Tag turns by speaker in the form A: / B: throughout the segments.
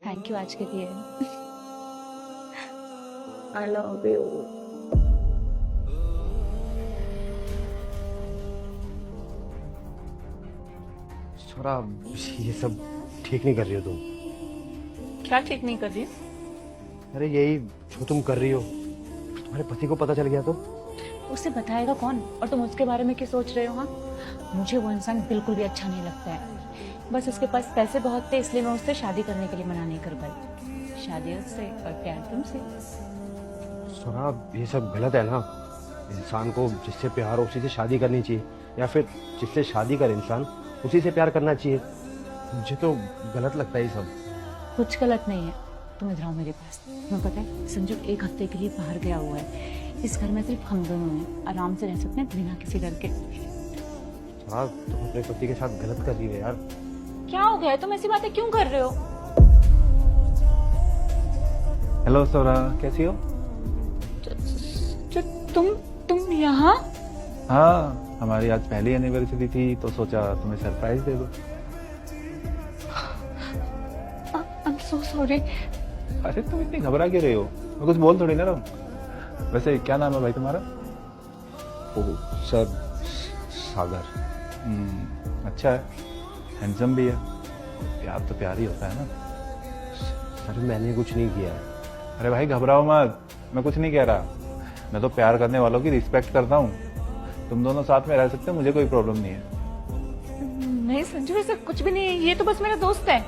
A: Thank you आज के लिए।
B: I love you.
C: छोरा, ये सब ठीक नहीं कर रही हो तुम।
B: क्या ठीक नहीं कर रही?
C: अरे यही जो तुम कर रही हो, तुम्हारे पति को पता चल गया तो?
A: उसे बताएगा कौन? और तुम उसके बारे में क्या सोच रहे हो? हाँ, मुझे वो इंसान बिल्कुल भी अच्छा नहीं लगता है। बस उसके पास पैसे बहुत थे, इसलिए मैं उससे शादी करने के लिए मना नहीं कर पाई। शादी उससे और प्यार तुमसे।
C: छोरा, ये सब गलत है ना। इंसान को जिससे प्यार हो उसी से शादी करनी चाहिए, या फिर जिससे शादी करे इंसान उसी से प्यार करना चाहिए। मुझे तो गलत लगता है ये सब।
A: कुछ गलत नहीं है, तुम इधर आओ मेरे पास। तुम्हें पता है संजू 1 हफ्ते के लिए बाहर गया हुआ है। इस घर में सिर्फ हम दोनों हैं, आराम से रह सकते हैं बिना किसी डर के।
C: छोरा, तुम अपने पति के साथ गलत कर रही हो यार।
A: क्या हो गया? तुम ऐसी बातें क्यों कर रहे हो?
D: हेलो सोरा, कैसी हो?
A: तुम यहाँ?
D: हाँ, हमारी आज पहली एनिवर्सरी थी तो सोचा तुम्हें सरप्राइज दे दो।
A: I am so sorry.
D: अरे तुम इतनी घबरा क्यों रही हो? मैं कुछ बोल थोड़ी ना रहा हूँ। वैसे क्या नाम है भाई तुम्हारा?
C: ओ सर, सागर।
D: अच्छा है, हैंडसम भी है। प्यार तो प्यार ही होता है ना।
C: सर, मैंने कुछ नहीं किया है।
D: अरे भाई घबराओ मत, मैं कुछ नहीं कह रहा। मैं तो प्यार करने वालों की रिस्पेक्ट करता हूँ। तुम दोनों साथ में रह सकते हो, मुझे कोई प्रॉब्लम नहीं है।
A: नहीं संजू, ऐसा कुछ भी नहीं है, ये तो बस मेरा दोस्त है।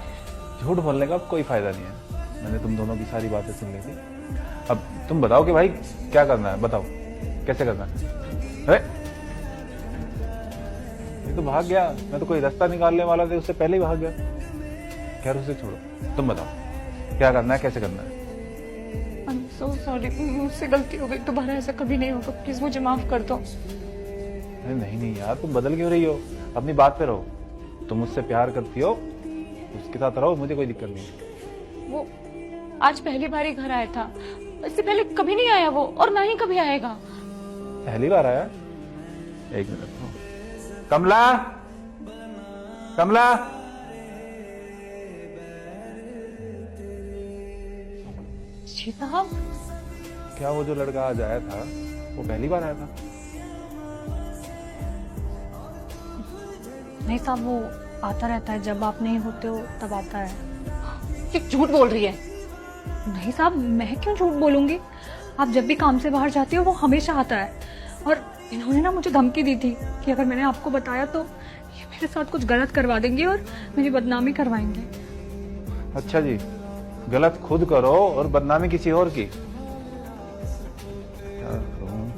D: झूठ बोलने का अब कोई फायदा नहीं है। मैंने तुम दोनों की सारी बातें सुन ली थी। अब तुम बताओ कि भाई क्या करना है, बताओ कैसे करना है। अरे ये तो भाग गया, मैं तो कोई रास्ता निकालने वाला था, उससे पहले ही भाग गया। खैर उसे छोड़ो, तुम बताओ क्या करना है, कैसे करना है।
A: आई एम सो सॉरी, मुझसे गलती हो गई, दोबारा ऐसा कभी नहीं होगा, प्लीज मुझे माफ कर दो।
D: अरे नहीं नहीं यार, तुम बदल क्यों रही हो? अपनी बात पे रहो। तुम मुझसे प्यार करती हो, उसके साथ रहो, मुझे कोई दिक्कत नहीं।
A: वो आज पहली बार ही घर आया था, इससे पहले कभी नहीं आया वो, और ना ही कभी आएगा।
D: पहली बार आया? एक मिनट। कमला, कमला।
A: जी साहब।
D: क्या वो जो लड़का आज आया था वो पहली बार आया था?
A: नहीं साहब, वो आता रहता है, जब आप नहीं होते हो तब आता है। ये झूठ बोल रही है। नहीं साहब, मैं क्यों झूठ बोलूंगी? आप जब भी काम से बाहर जाते हो वो हमेशा आता है। और इन्होंने ना मुझे धमकी दी थी कि अगर मैंने आपको बताया तो ये मेरे साथ कुछ गलत करवा देंगे और मेरी बदनामी करवाएंगे।
D: अच्छा जी, गलत खुद करो और बदनामी किसी और की। क्या करूं?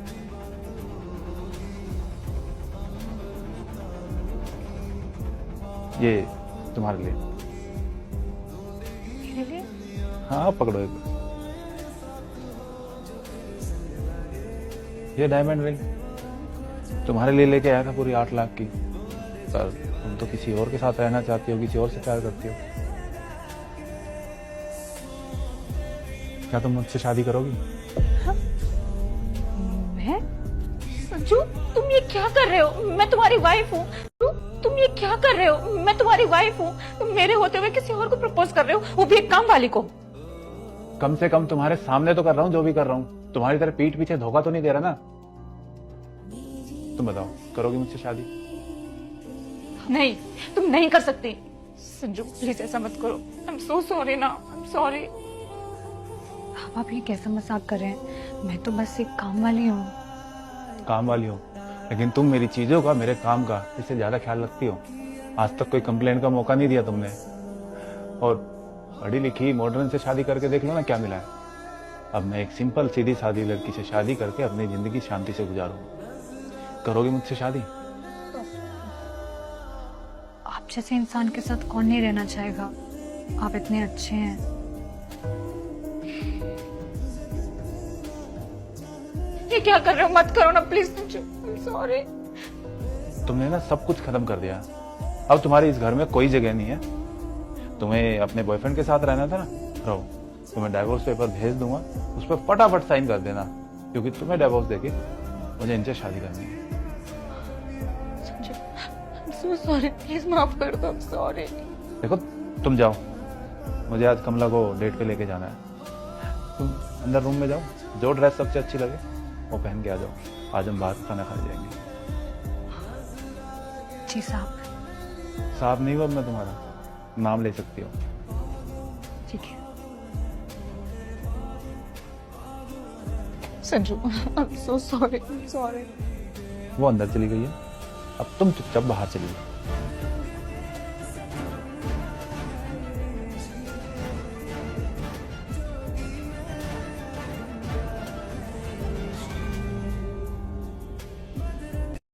D: ये तुम्हारे लिए।
A: मेरे लिए?
D: हाँ पकड़ो एक। ये डायमंड रिंग तुम्हारे लिए लेके आया था, पूरी 8 लाख की। पर तुम तो किसी और के साथ रहना चाहती हो, किसी और से प्यार करती हो। क्या तुम मुझसे शादी करोगी?
A: मैं? संजू, तुम ये क्या कर रहे हो? मैं तुम्हारी वाइफ हूँ। तुम ये क्या कर रहे हो? मैं तुम्हारी वाइफ हूँ। तुम मेरे होते हुए किसी और को प्रपोज कर रहे हो, वो भी एक काम वाली को।
D: कम से कम तुम्हारे सामने तो कर रहा हूँ जो भी कर रहा हूँ। तुम्हारी तरह पीठ पीछे धोखा तो नहीं दे रहा ना? तुम बताओ, करोगी मुझसे शादी?
A: नहीं, तुम नहीं कर सकती। संजू प्लीज ऐसा मत करो। आई एम सो सॉरी ना, आई एम सॉरी। आप ये कैसा मजाक कर रहे हैं? मैं तो बस एक काम वाली हूँ।
D: काम वाली हो, लेकिन तुम मेरी चीजों का, मेरे काम का इससे ज्यादा ख्याल रखती हो। आज तक कोई कंप्लेन का मौका नहीं दिया तुमने। और पढ़ी लिखी मॉडर्न से शादी करके देख लो ना क्या मिला है। अब मैं एक सिंपल सीधी सादी लड़की से शादी करके अपनी जिंदगी शांति से गुजारूंगा। करोगी मुझसे शादी?
A: आप जैसे इंसान के साथ कौन नहीं रहना चाहेगा? आप इतने अच्छे हैं। ये क्या कर रहे हो? मत करो ना प्लीज। सॉरी।
D: तुमने ना सब कुछ खत्म कर दिया। अब तुम्हारी इस घर में कोई जगह नहीं है। तुम्हें अपने बॉयफ्रेंड के साथ रहना था ना, रहो। तुम्हें डाइवोर्स पेपर भेज दूंगा, उस पर फटाफट साइन कर देना, क्योंकि तुम्हें डाइवोर्स देके मुझे इनसे शादी करनी है।
A: सॉरी, प्लीज माफ कर दो। सॉरी।
D: देखो तुम जाओ, मुझे आज कमला को डेट पे लेके जाना है। तुम अंदर रूम में जाओ, जो ड्रेस सबसे अच्छी लगे वो पहन के आ जाओ। आज हम बाहर खाना खाने जाएंगे।
A: जी साहब।
D: साहब नहीं हुआ मैं तुम्हारा, नाम ले सकती हो।
A: ठीक है।
B: Sanju, I'm so sorry. I'm sorry.
D: वो अंदर चली गई है, अब तुम चुपचाप बाहर चली जाओ।